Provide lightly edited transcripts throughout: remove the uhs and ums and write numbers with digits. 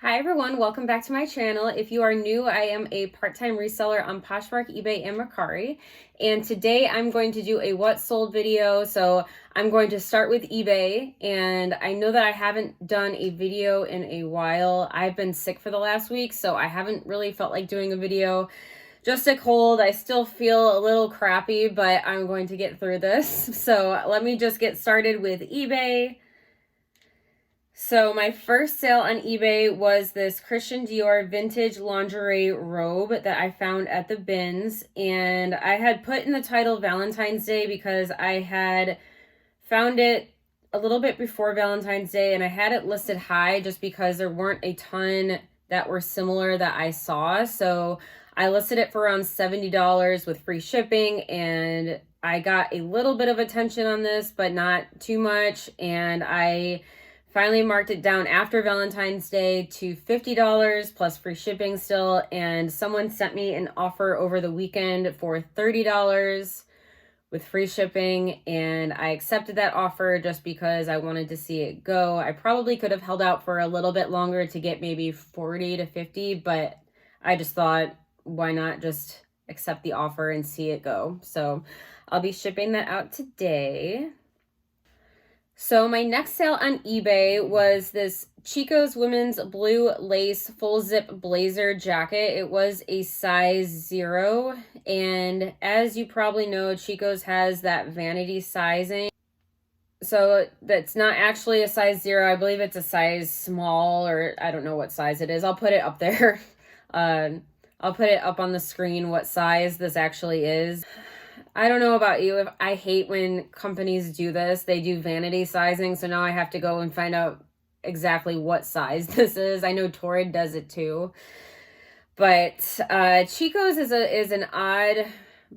Hi everyone, welcome back to my channel. If you are new, I am a part-time reseller on Poshmark, eBay, and Mercari. And today I'm going to do a what sold video. So I'm going to start with eBay. And I know that I haven't done a video in a while. I've been sick for the last week, so I haven't really felt like doing a video. Just a cold. I still feel a little crappy, but I'm going to get through this. So let me just get started with eBay. So my first sale on eBay was this Christian Dior vintage lingerie robe that I found at the bins. And I had put in the title Valentine's Day because I had found it a little bit before Valentine's Day and I had it listed high just because there weren't a ton that were similar that I saw. So I listed it for around $70 with free shipping, and I got a little bit of attention on this, but not too much. And I finally marked it down after Valentine's Day to $50 plus free shipping still, and someone sent me an offer over the weekend for $30 with free shipping, and I accepted that offer just because I wanted to see it go. I probably could have held out for a little bit longer to get maybe 40 to 50, but I just thought, why not just accept the offer and see it go? So I'll be shipping that out today. So my next sale on eBay was this Chico's women's blue lace full zip blazer jacket. It was a size 0. And as you probably know, Chico's has that vanity sizing. So that's not actually a size 0. I believe it's a size small, or I don't know what size it is. I'll put it up there. I'll put it up on the screen what size this actually is. I don't know about you. If I hate when companies do this. They do vanity sizing, so now I have to go and find out exactly what size this is. I know Torrid does it too. But Chico's is an odd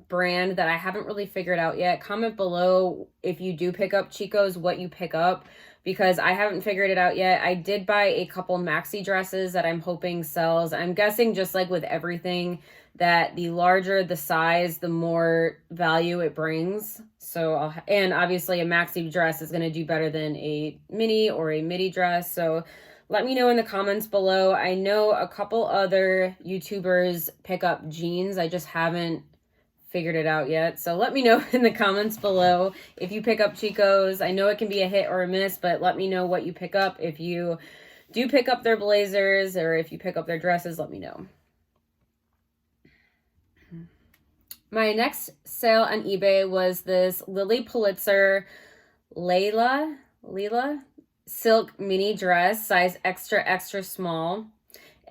brand that I haven't really figured out yet. Comment below if you do pick up Chico's, what you pick up, because I haven't figured it out yet. I did buy a couple maxi dresses that I'm hoping sells. I'm guessing, just like with everything, that the larger the size, the more value it brings. So, and obviously a maxi dress is going to do better than a mini or a midi dress. So let me know in the comments below. I know a couple other YouTubers pick up jeans. I just haven't figured it out yet. So let me know in the comments below if you pick up Chico's. I know it can be a hit or a miss, but let me know what you pick up. If you do pick up their blazers or if you pick up their dresses, let me know. My next sale on eBay was this Lily Pulitzer Layla silk mini dress, size extra, extra small.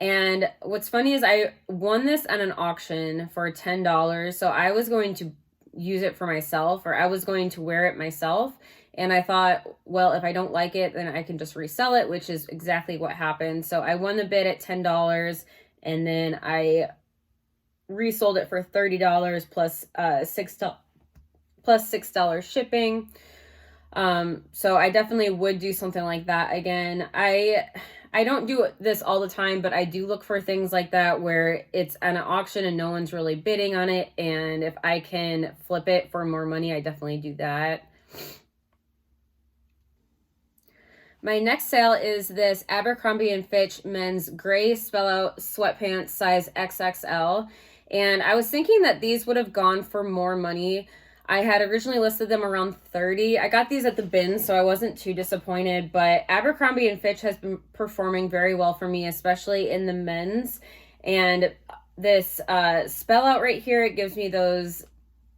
And what's funny is I won this at an auction for $10. So I was going to use it for myself, or I was going to wear it myself. And I thought, well, if I don't like it, then I can just resell it, which is exactly what happened. So I won the bid at $10, and then I resold it for $30 plus $6 shipping. So I definitely would do something like that again. I don't do this all the time, but I do look for things like that where it's an auction and no one's really bidding on it. And if I can flip it for more money, I definitely do that. My next sale is this Abercrombie & Fitch men's gray spell-out sweatpants, size XXL. And I was thinking that these would have gone for more money. I had originally listed them around $30. I got these at the bin, so I wasn't too disappointed. But Abercrombie & Fitch has been performing very well for me, especially in the men's. And this spell out right here, it gives me those,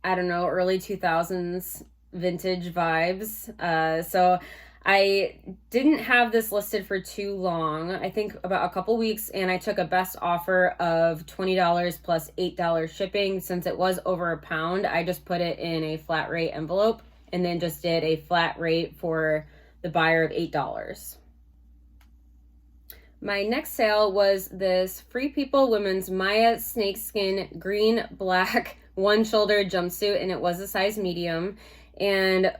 I don't know, early 2000s vintage vibes. So I didn't have this listed for too long, I think about a couple weeks, and I took a best offer of $20 plus $8 shipping. Since it was over £1, I just put it in a flat rate envelope and then just did a flat rate for the buyer of $8. My next sale was this Free People Women's Maya snakeskin green black one shoulder jumpsuit, and it was a size medium. And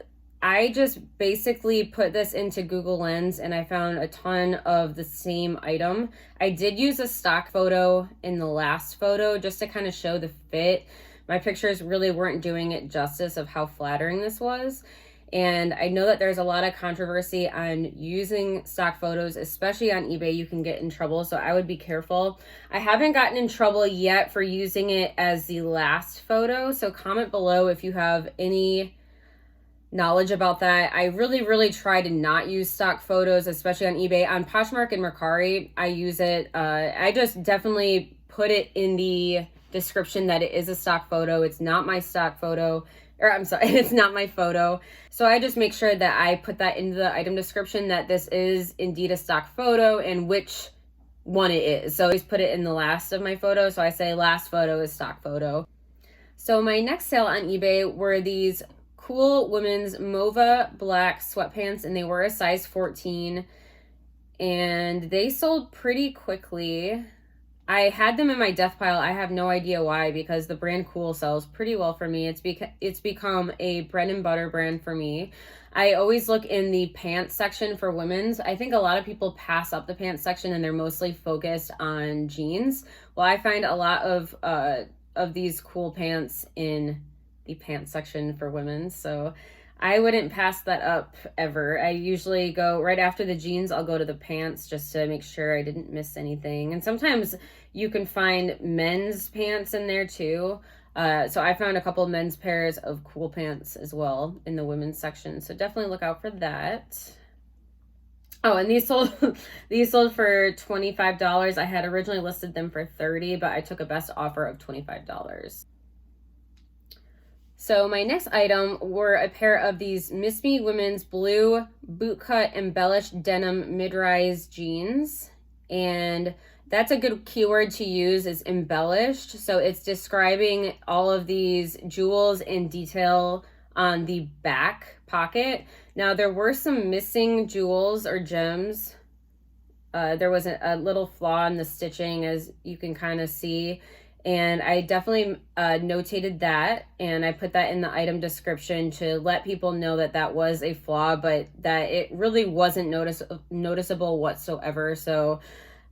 I just basically put this into Google Lens and I found a ton of the same item. I did use a stock photo in the last photo just to kind of show the fit. My pictures really weren't doing it justice of how flattering this was. And I know that there's a lot of controversy on using stock photos, especially on eBay. You can get in trouble, so I would be careful. I haven't gotten in trouble yet for using it as the last photo, so comment below if you have any knowledge about that. I really try to not use stock photos, especially on eBay. On Poshmark and Mercari, I use it. I just definitely put it in the description that it is a stock photo. It's not my stock photo. Or I'm sorry, it's not my photo. So I just make sure that I put that into the item description that this is indeed a stock photo and which one it is. So I always put it in the last of my photo. So I say last photo is stock photo. So my next sale on eBay were these cool women's Mova black sweatpants, and they were a size 14, and they sold pretty quickly. I had them in my death pile. I have no idea why, because the brand Cool sells pretty well for me. It's become a bread and butter brand for me. I always look in the pants section for women's. I think a lot of people pass up the pants section and they're mostly focused on jeans. Well, I find a lot of these cool pants in the pants section for women, so I wouldn't pass that up ever. I usually go right after the jeans, I'll go to the pants just to make sure I didn't miss anything. And sometimes you can find men's pants in there too. So I found a couple men's pairs of cool pants as well in the women's section. So definitely look out for that. Oh, and these sold for $25. I had originally listed them for $30, but I took a best offer of $25. So my next item were a pair of these Miss Me women's blue bootcut embellished denim mid-rise jeans. And that's a good keyword to use, is embellished. So it's describing all of these jewels in detail on the back pocket. Now there were some missing jewels or gems. There was a little flaw in the stitching, as you can kind of see. And I definitely notated that, and I put that in the item description to let people know that that was a flaw, but that it really wasn't noticeable whatsoever. So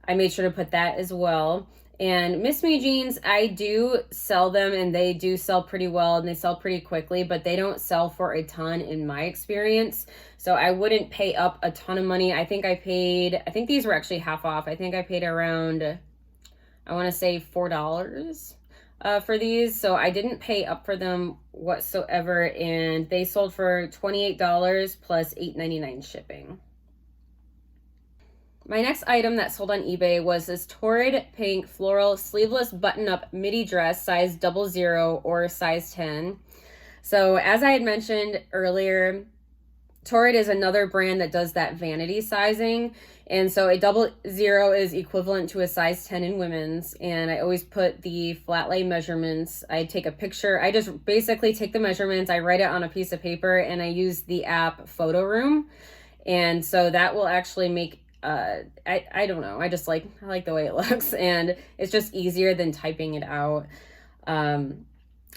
I made sure to put that as well. And Miss Me jeans, I do sell them, and they do sell pretty well, and they sell pretty quickly, but they don't sell for a ton in my experience. So I wouldn't pay up a ton of money. I think these were actually half off. I think I paid around, I want to say $4 for these. So I didn't pay up for them whatsoever. And they sold for $28 plus $8.99 shipping. My next item that sold on eBay was this torrid pink floral sleeveless button-up midi dress, size 00 or size 10. So as I had mentioned earlier, Torrid is another brand that does that vanity sizing. And so a 00 is equivalent to a size 10 in women's. And I always put the flat lay measurements. I take a picture. I just basically take the measurements. I write it on a piece of paper, and I use the app Photo Room. And so that will actually make, I don't know. I like the way it looks, and it's just easier than typing it out.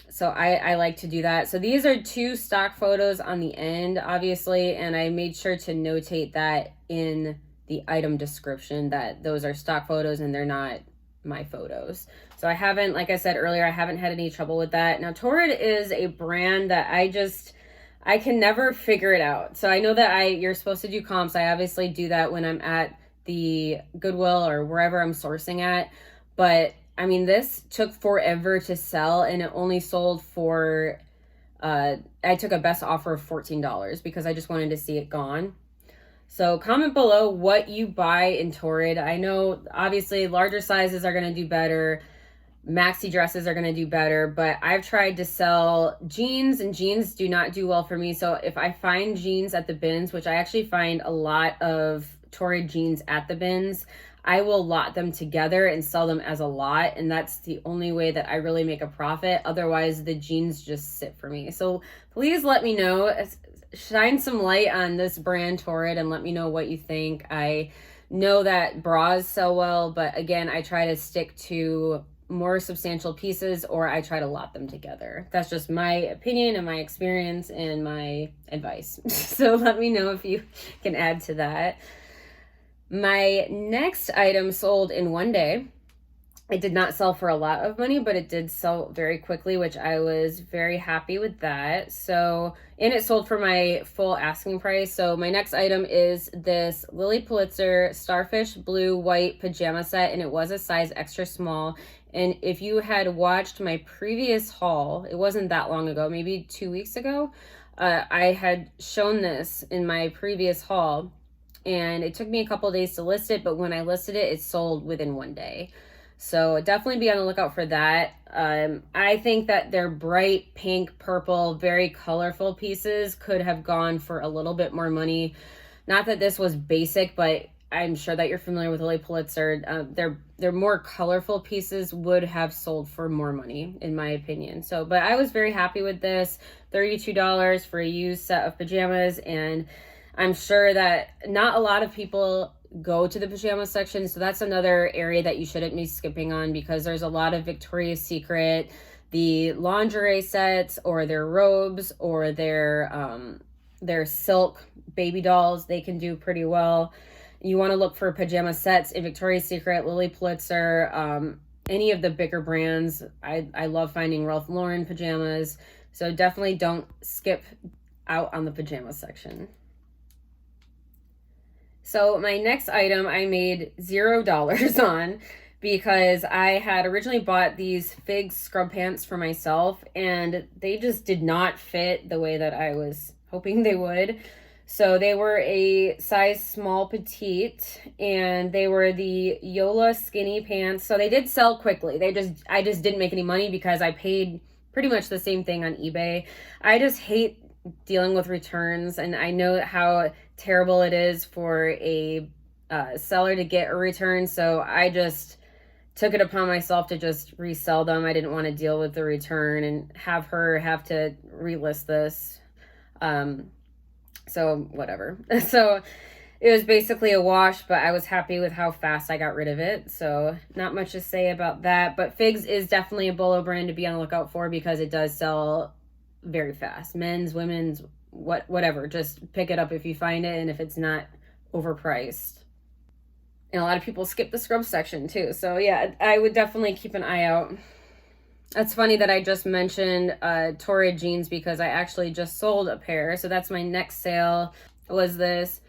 So I like to do that. So these are 2 stock photos on the end, obviously, and I made sure to notate that in the item description that those are stock photos and they're not my photos. So I haven't, like I said earlier, I haven't had any trouble with that. Now, Torrid is a brand that I can never figure it out. So I know that you're supposed to do comps. I obviously do that when I'm at the Goodwill or wherever I'm sourcing at, but I mean, this took forever to sell, and it only sold for, I took a best offer of $14 because I just wanted to see it gone. So comment below what you buy in Torrid. I know, obviously, larger sizes are going to do better. Maxi dresses are going to do better, but I've tried to sell jeans, and jeans do not do well for me. So if I find jeans at the bins, which I actually find a lot of Torrid jeans at the bins, I will lot them together and sell them as a lot, and that's the only way that I really make a profit. Otherwise, the jeans just sit for me. So please let me know, shine some light on this brand Torrid, and let me know what you think. I know that bras sell well, but again, I try to stick to more substantial pieces, or I try to lot them together. That's just my opinion and my experience and my advice. So let me know if you can add to that. My next item sold in one day. It did not sell for a lot of money, but it did sell very quickly, which I was very happy with that. So, and it sold for my full asking price. So my next item is this Lily Pulitzer Starfish Blue White Pajama Set, and it was a size extra small. And if you had watched my previous haul, it wasn't that long ago, maybe 2 weeks ago, I had shown this in my previous haul, and it took me a couple days to list it, but when I listed it, it sold within 1 day. So definitely be on the lookout for that. I think that their bright pink, purple, very colorful pieces could have gone for a little bit more money. Not that this was basic, but I'm sure that you're familiar with Lily Pulitzer. Their more colorful pieces would have sold for more money, in my opinion. So, but I was very happy with this. $32 for a used set of pajamas, and I'm sure that not a lot of people go to the pajama section, so that's another area that you shouldn't be skipping on, because there's a lot of Victoria's Secret, the lingerie sets, or their robes, or their silk baby dolls. They can do pretty well. You want to look for pajama sets in Victoria's Secret, Lily Pulitzer, any of the bigger brands. I love finding Ralph Lauren pajamas, so definitely don't skip out on the pajama section. So my next item I made $0 on, because I had originally bought these Fig scrub pants for myself, and they just did not fit the way that I was hoping they would. So they were a size small petite, and they were the Yola skinny pants. So they did sell quickly. I just didn't make any money because I paid pretty much the same thing on eBay. I just hate dealing with returns, and I know how terrible it is for a seller to get a return, so I just took it upon myself to just resell them. I didn't want to deal with the return and have her have to relist this, so whatever. So it was basically a wash, but I was happy with how fast I got rid of it, so not much to say about that. But Figs is definitely a BOLO brand to be on the lookout for, because it does sell very fast. Men's, women's, whatever. Just pick it up if you find it, and if it's not overpriced. And a lot of people skip the scrub section too. So yeah, I would definitely keep an eye out. It's funny that I just mentioned Torrid jeans, because I actually just sold a pair. So that's my next sale, was this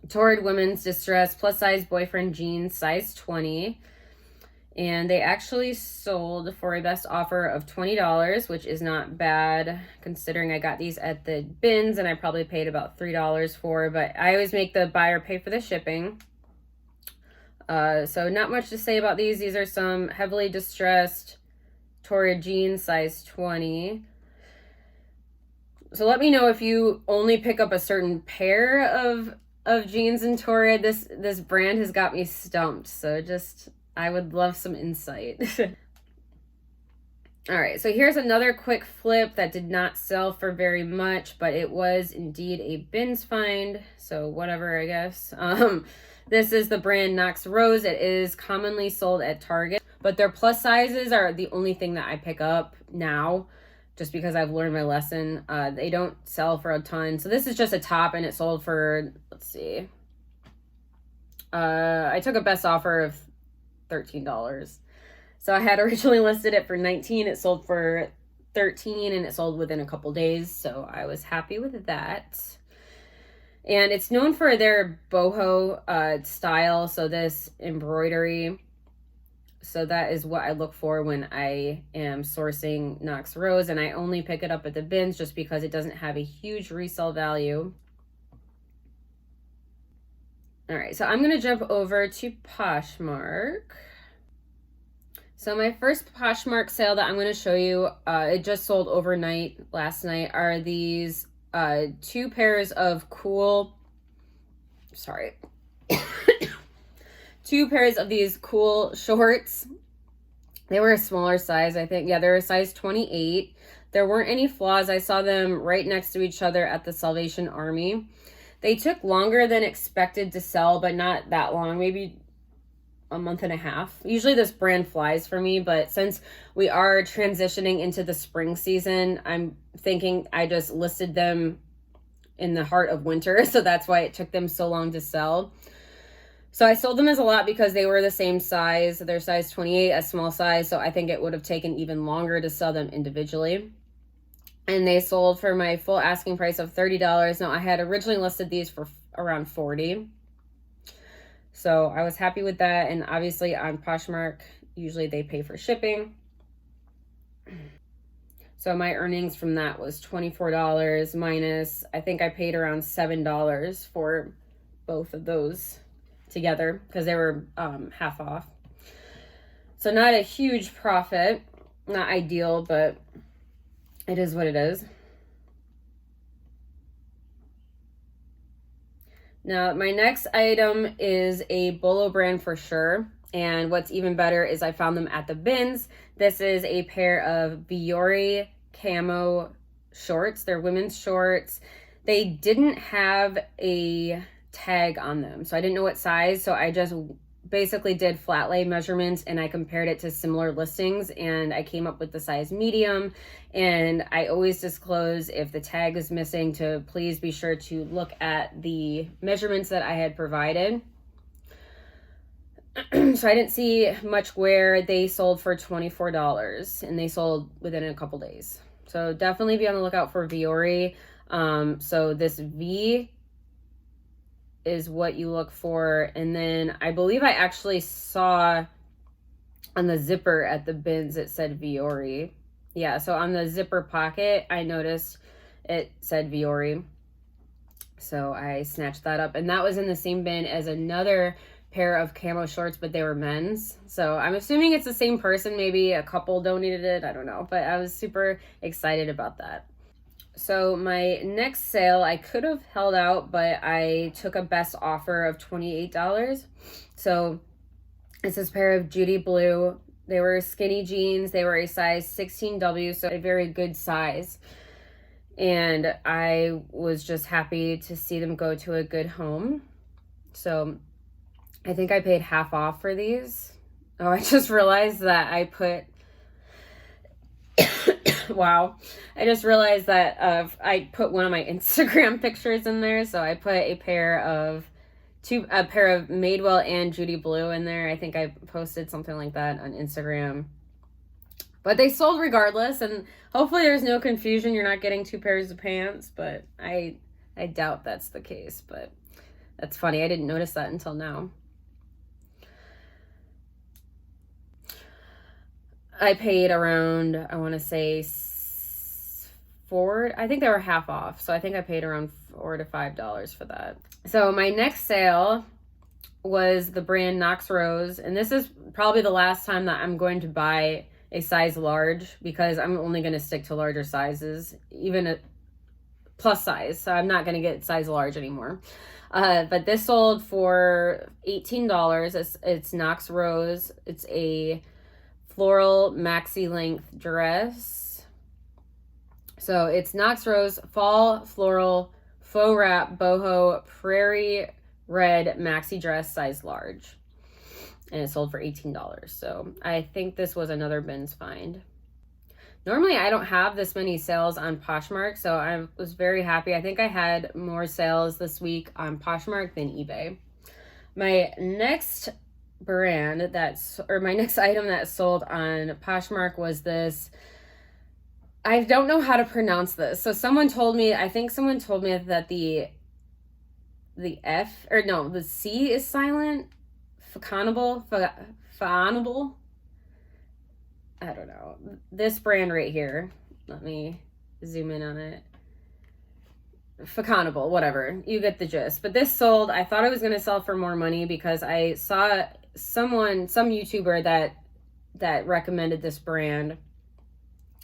Torrid women's distress plus size boyfriend jeans, size 20. And they actually sold for a best offer of $20, which is not bad considering I got these at the bins and I probably paid about $3 for, but I always make the buyer pay for the shipping. So not much to say about these. These are some heavily distressed Torrid jeans, size 20. So let me know if you only pick up a certain pair of jeans in Torrid. This brand has got me stumped, so I would love some insight. All right, so here's another quick flip that did not sell for very much, but it was indeed a bins find, so whatever, I guess. This is the brand Knox Rose. It is commonly sold at Target, but their plus sizes are the only thing that I pick up now, just because I've learned my lesson. They don't sell for a ton. So this is just a top, and it sold for, let's see. I took a best offer of $13. So I had originally listed it for $19. It sold for $13, and it sold within a couple days. So I was happy with that. And it's known for their boho style. So this embroidery. So that is what I look for when I am sourcing Knox Rose. And I only pick it up at the bins just because it doesn't have a huge resale value. All right, so I'm going to jump over to Poshmark. So my first Poshmark sale that I'm going to show you, it just sold overnight last night, are these two pairs of two pairs of these cool shorts. They were a smaller size, I think. Yeah, they're a size 28. There weren't any flaws. I saw them right next to each other at the Salvation Army. They took longer than expected to sell, but not that long, maybe a month and a half. Usually this brand flies for me, but since we are transitioning into the spring season, I'm thinking I just listed them in the heart of winter, so that's why it took them so long to sell. So I sold them as a lot because they were the same size. They're size 28, a small size. So I think it would have taken even longer to sell them individually. And they sold for my full asking price of $30. Now I had originally listed these for around $40. So I was happy with that. And obviously on Poshmark, usually they pay for shipping. So my earnings from that was $24 minus, I think I paid around $7 for both of those together because they were half off. So not a huge profit, not ideal, but it is what it is. Now, my next item is a BOLO brand for sure. And what's even better is I found them at the bins. This is a pair of Biore camo shorts. They're women's shorts. They didn't have a tag on them, so I didn't know what size. So I just basically did flat lay measurements and I compared it to similar listings and I came up with the size medium. And I always disclose if the tag is missing to please be sure to look at the measurements that I had provided. So I didn't see much wear. They sold for $24 and they sold within a couple days. So definitely be on the lookout for Viore. So this V is what you look for. And then I believe I actually saw on the zipper at the bins, it said Viore. Yeah, so on the zipper pocket, I noticed it said Viore. So I snatched that up. And that was in the same bin as another pair of camo shorts, but they were men's. So I'm assuming it's the same person. Maybe a couple donated it. I don't know. But I was super excited about that. So my next sale, I could have held out, but I took a best offer of $28. So it's this pair of Judy Blue. They were skinny jeans. They were a size 16W, so a very good size. And I was just happy to see them go to a good home. So I think I paid half off for these. Oh, I just realized that I put... Wow. I just realized that I put one of my Instagram pictures in there. So I put a pair of Madewell and Judy Blue in there. I think I posted something like that on Instagram. But they sold regardless, and hopefully there's no confusion. You're not getting two pairs of pants, but I doubt that's the case. But that's funny. I didn't notice that until now. I paid around, I want to say I think they were half off. So I think I paid around $4 to $5 for that. So my next sale was the brand Knox Rose. And this is probably the last time that I'm going to buy a size large because I'm only going to stick to larger sizes, even a plus size. So I'm not going to get size large anymore. But this sold for $18. It's Knox Rose. It's a floral maxi length dress. So it's Knox Rose fall floral faux wrap boho prairie red maxi dress size large. And it sold for $18. So I think this was another bins find. Normally I don't have this many sales on Poshmark, so I was very happy. I think I had more sales this week on Poshmark than eBay. My next item that sold on Poshmark was this. I don't know how to pronounce this. So someone told me that the C is silent. Faconable. I don't know. This brand right here. Let me zoom in on it. Faconable, whatever. You get the gist. But this sold. I thought I was going to sell for more money because I saw some YouTuber that recommended this brand.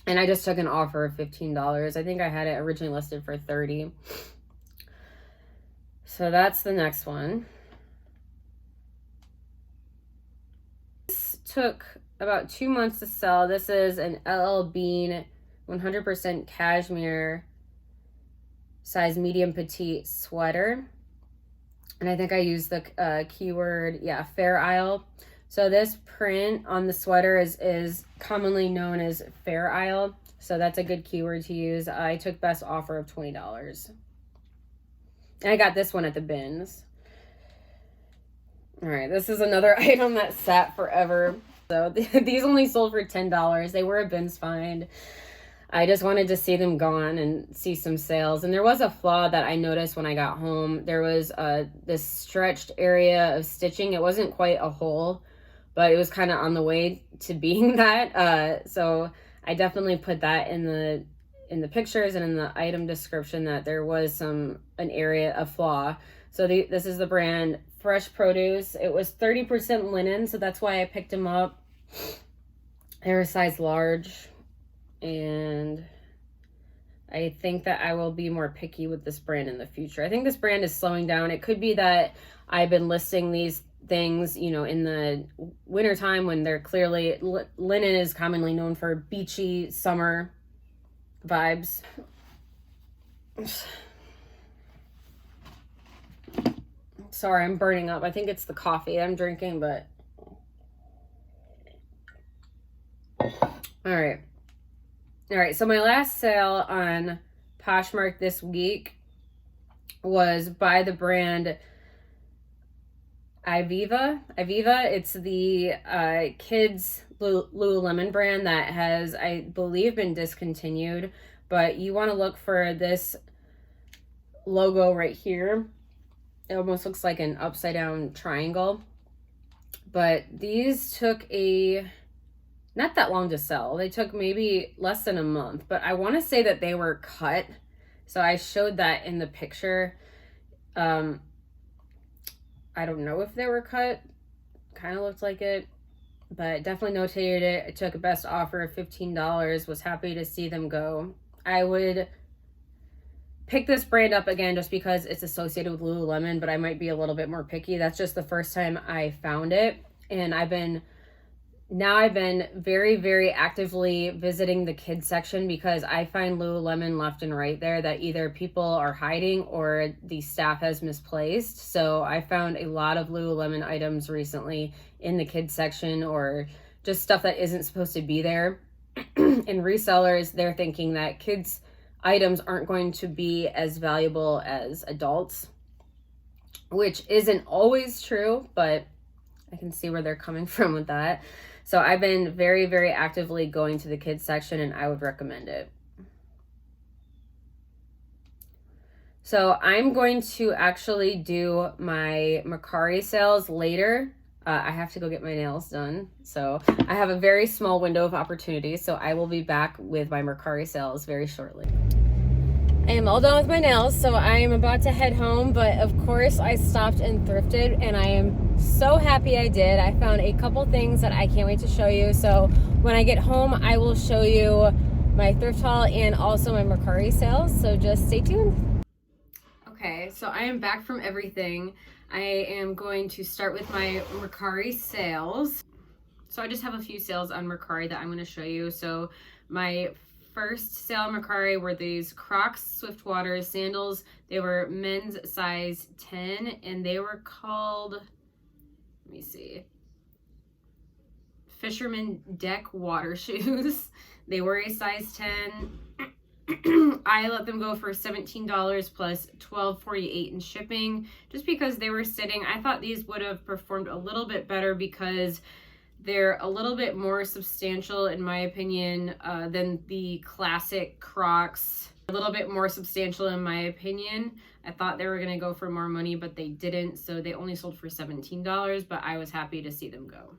And I just took an offer of $15. I think I had it originally listed for $30. So that's the next one. This took about 2 months to sell. This is an LL Bean 100% cashmere size medium petite sweater. And I think I used the keyword, Fair Isle. So this print on the sweater is commonly known as Fair Isle. So that's a good keyword to use. I took best offer of $20. And I got this one at the bins. All right, this is another item that sat forever. So these only sold for $10. They were a bins find. I just wanted to see them gone and see some sales. And there was a flaw that I noticed when I got home. There was this stretched area of stitching. It wasn't quite a hole, but it was kind of on the way to being that. So I definitely put that in the pictures and in the item description that there was an area of flaw. So this is the brand Fresh Produce. It was 30% linen, so that's why I picked them up. They were size large, and I think that I will be more picky with this brand in the future. I think this brand is slowing down. It could be that I've been listing these things, you know, in the wintertime when they're clearly, linen is commonly known for beachy summer vibes. Sorry, I'm burning up. I think it's the coffee I'm drinking, but all right, so my last sale on Poshmark this week was by the brand Ivivva. It's the kids Lululemon brand that has, I believe, been discontinued, but you want to look for this logo right here. It almost looks like an upside down triangle, but these took not that long to sell. They took maybe less than a month, but I want to say that they were cut. So I showed that in the picture. I don't know if they were cut. Kind of looked like it, but definitely notated it. I took a best offer of $15. Was happy to see them go. I would pick this brand up again just because it's associated with Lululemon, but I might be a little bit more picky. That's just the first time I found it, and I've been very, very actively visiting the kids section because I find Lululemon left and right there that either people are hiding or the staff has misplaced. So I found a lot of Lululemon items recently in the kids section, or just stuff that isn't supposed to be there. And resellers, they're thinking that kids items aren't going to be as valuable as adults, which isn't always true, but I can see where they're coming from with that. So I've been very, very actively going to the kids section, and I would recommend it. So I'm going to actually do my Mercari sales later. I have to go get my nails done. So I have a very small window of opportunity. So I will be back with my Mercari sales very shortly. I am all done with my nails, so I am about to head home, but of course I stopped and thrifted, and I am so happy I did. I found a couple things that I can't wait to show you. So when I get home, I will show you my thrift haul and also my Mercari sales, so just stay tuned. Okay, so I am back from everything. I am going to start with my Mercari sales. So I just have a few sales on Mercari that I'm going to show you. So my first sale on Mercari were these Crocs Swiftwater sandals. They were men's size 10, and they were called, let me see, Fisherman Deck water shoes. They were a size 10. I let them go for $17 plus $12.48 in shipping, just because they were sitting. I thought these would have performed a little bit better because they're a little bit more substantial, in my opinion, than the classic Crocs. A little bit more substantial, in my opinion. I thought they were going to go for more money, but they didn't. So they only sold for $17, but I was happy to see them go.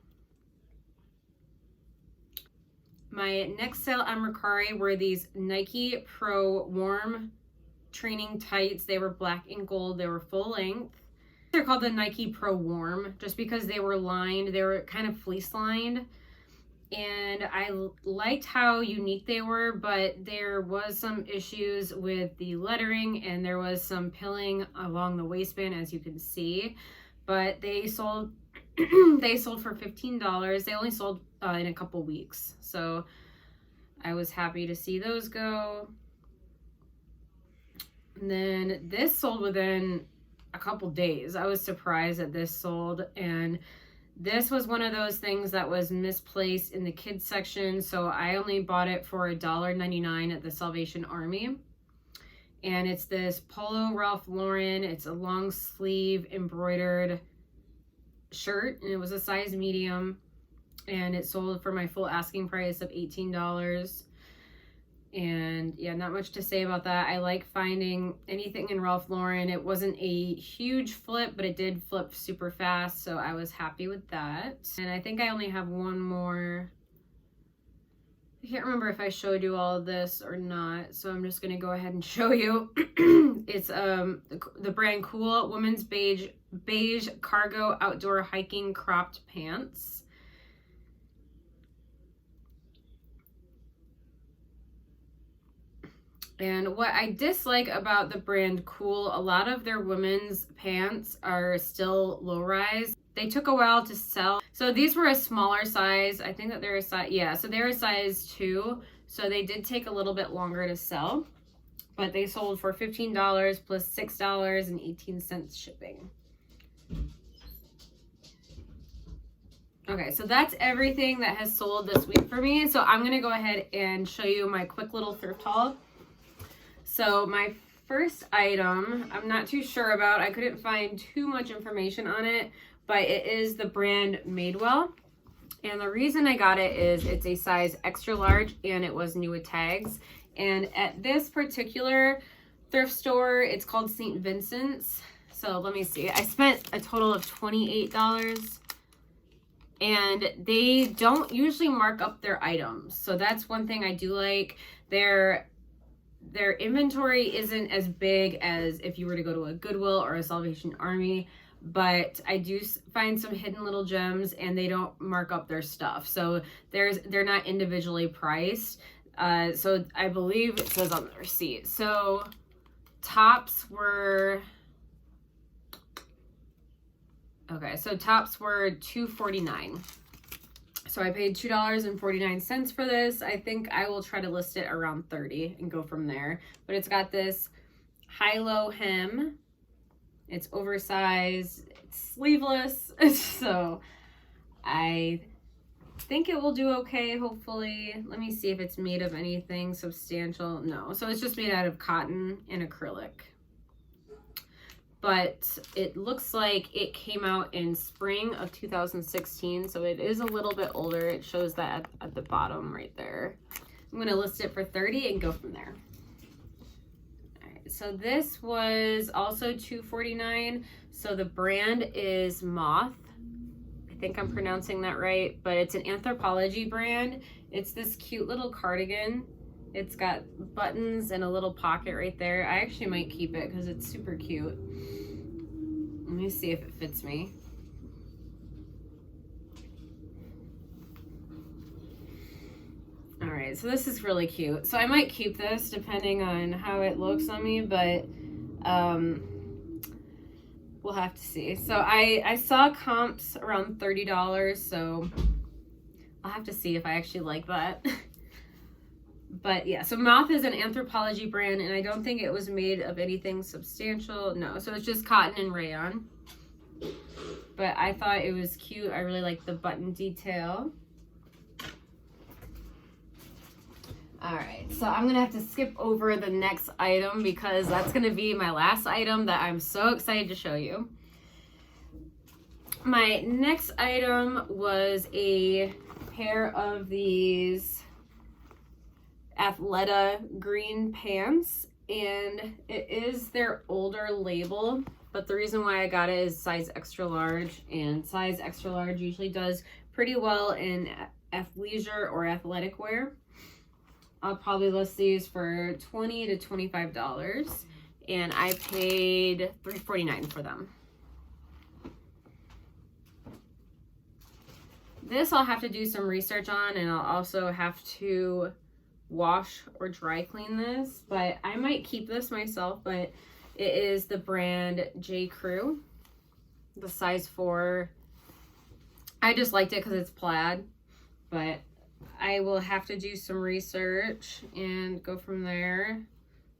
My next sale on Mercari were these Nike Pro Warm training tights. They were black and gold. They were full length. They're called the Nike Pro Warm just because they were lined. They were kind of fleece lined, and I liked how unique they were, but there was some issues with the lettering, and there was some pilling along the waistband, as you can see. But they sold they sold for $15. They only sold in a couple weeks, so I was happy to see those go. And then this sold within a couple days. I was surprised that this sold, and this was one of those things that was misplaced in the kids section, so I only bought it for $1.99 at the Salvation Army. And it's this Polo Ralph Lauren. It's a long sleeve embroidered shirt, and it was a size medium, and it sold for my full asking price of $18. And yeah, not much to say about that. I like finding anything in Ralph Lauren. It wasn't a huge flip, but it did flip super fast, so I was happy with that. And I think I only have one more. I can't remember if I showed you all of this or not, so I'm just gonna go ahead and show you. It's the brand Cool Women's Beige Cargo Outdoor Hiking Cropped Pants. And what I dislike about the brand Cool, a lot of their women's pants are still low rise. They took a while to sell. So these were a smaller size. I think that they're a size, yeah, so they're a size 2. So they did take a little bit longer to sell, but they sold for $15 plus $6.18 shipping. Okay, so that's everything that has sold this week for me. So I'm gonna go ahead and show you my quick little thrift haul. So my first item, I'm not too sure about. I couldn't find too much information on it, but it is the brand Madewell. And the reason I got it is it's a size extra large and it was new with tags. And at this particular thrift store, it's called St. Vincent's. So let me see. I spent a total of $28. And they don't usually mark up their items. So that's one thing I do like. Their inventory isn't as big as if you were to go to a Goodwill or a Salvation Army, but I do find some hidden little gems, and they don't mark up their stuff. So they're not individually priced. So I believe it says on the receipt. So tops were $2.49. So I paid $2.49 for this. I think I will try to list it around $30 and go from there. But it's got this high-low hem. It's oversized. It's sleeveless. So I think it will do okay, hopefully. Let me see if it's made of anything substantial. No. So it's just made out of cotton and acrylic. But it looks like it came out in spring of 2016, so it is a little bit older. It shows that at the bottom right there. I'm going to list it for $30 and go from there. All right, so this was also $2.49. So the brand is Moth. I think I'm pronouncing that right, but it's an Anthropologie brand. It's this cute little cardigan. It's got buttons and a little pocket right there. I actually might keep it because it's super cute. Let me see if it fits me. All right, so this is really cute. So I might keep this depending on how it looks on me, but we'll have to see. So I saw comps around $30, so I'll have to see if I actually like that. But yeah, so Moth is an Anthropologie brand, and I don't think it was made of anything substantial. No, so it's just cotton and rayon. But I thought it was cute. I really like the button detail. All right, so I'm gonna have to skip over the next item because that's gonna be my last item that I'm so excited to show you. My next item was a pair of these Athleta green pants, and it is their older label, but the reason why I got it is size extra large, and size extra large usually does pretty well in athleisure or athletic wear. I'll probably list these for $20 to $25, and I paid $3.49 for them. This I'll have to do some research on, and I'll also have to wash or dry clean this, but I might keep this myself. But it is the brand J. Crew, the size 4. I just liked it because it's plaid, but I will have to do some research and go from there.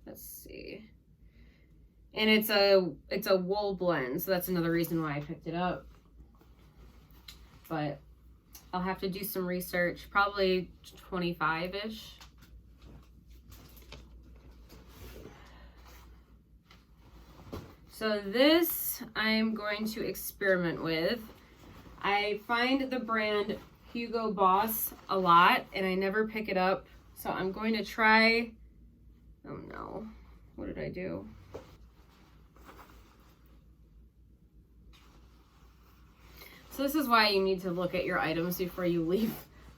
Let's see. And it's a wool blend, so that's another reason why I picked it up. But I'll have to do some research, probably 25-ish. So this I'm going to experiment with. I find the brand Hugo Boss a lot and I never pick it up. So I'm going to try, oh no, what did I do? So this is why you need to look at your items before you leave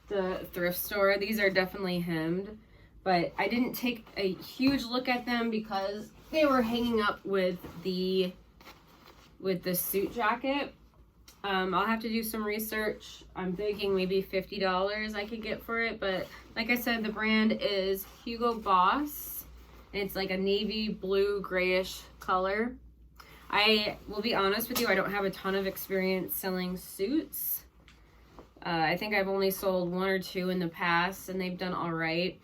the thrift store. These are definitely hemmed, but I didn't take a huge look at them because they were hanging up with the suit jacket. I'll have to do some research. I'm thinking maybe $50 I could get for it, but like I said, the brand is Hugo Boss, and it's like a navy blue grayish color. I will be honest with you, I don't have a ton of experience selling suits. I think I've only sold 1 or 2 in the past, and they've done all right.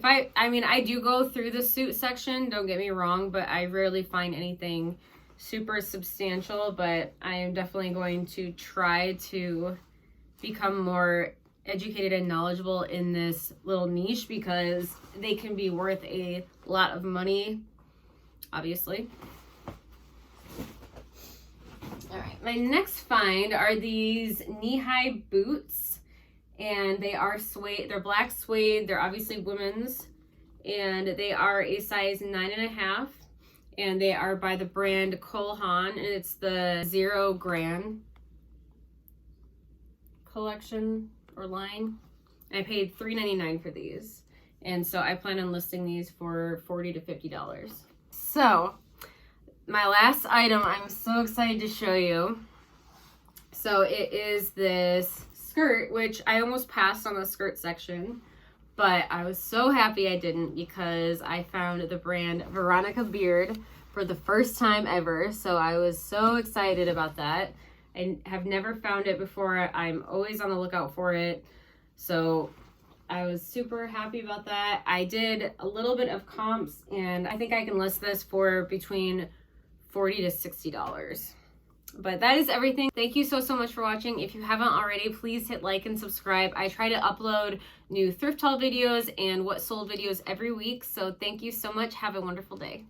I mean, I do go through the suit section, don't get me wrong, but I rarely find anything super substantial. But I am definitely going to try to become more educated and knowledgeable in this little niche because they can be worth a lot of money, obviously. All right, my next find are these knee-high boots, and they are suede. They're black suede. They're obviously women's, and they are a size 9.5, and they are by the brand Cole Haan, and it's the 0 Grand collection or line. I paid $3.99 for these, and so I plan on listing these for $40 to $50. So my last item I'm so excited to show you. So it is this skirt, which I almost passed on the skirt section, but I was so happy I didn't because I found the brand Veronica Beard for the first time ever. So I was so excited about that. I have never found it before. I'm always on the lookout for it. So I was super happy about that. I did a little bit of comps, and I think I can list this for between $40 to $60. But that is everything. Thank you so much for watching. If you haven't already, please hit like and subscribe. I try to upload new thrift haul videos and what sold videos every week. So thank you so much. Have a wonderful day.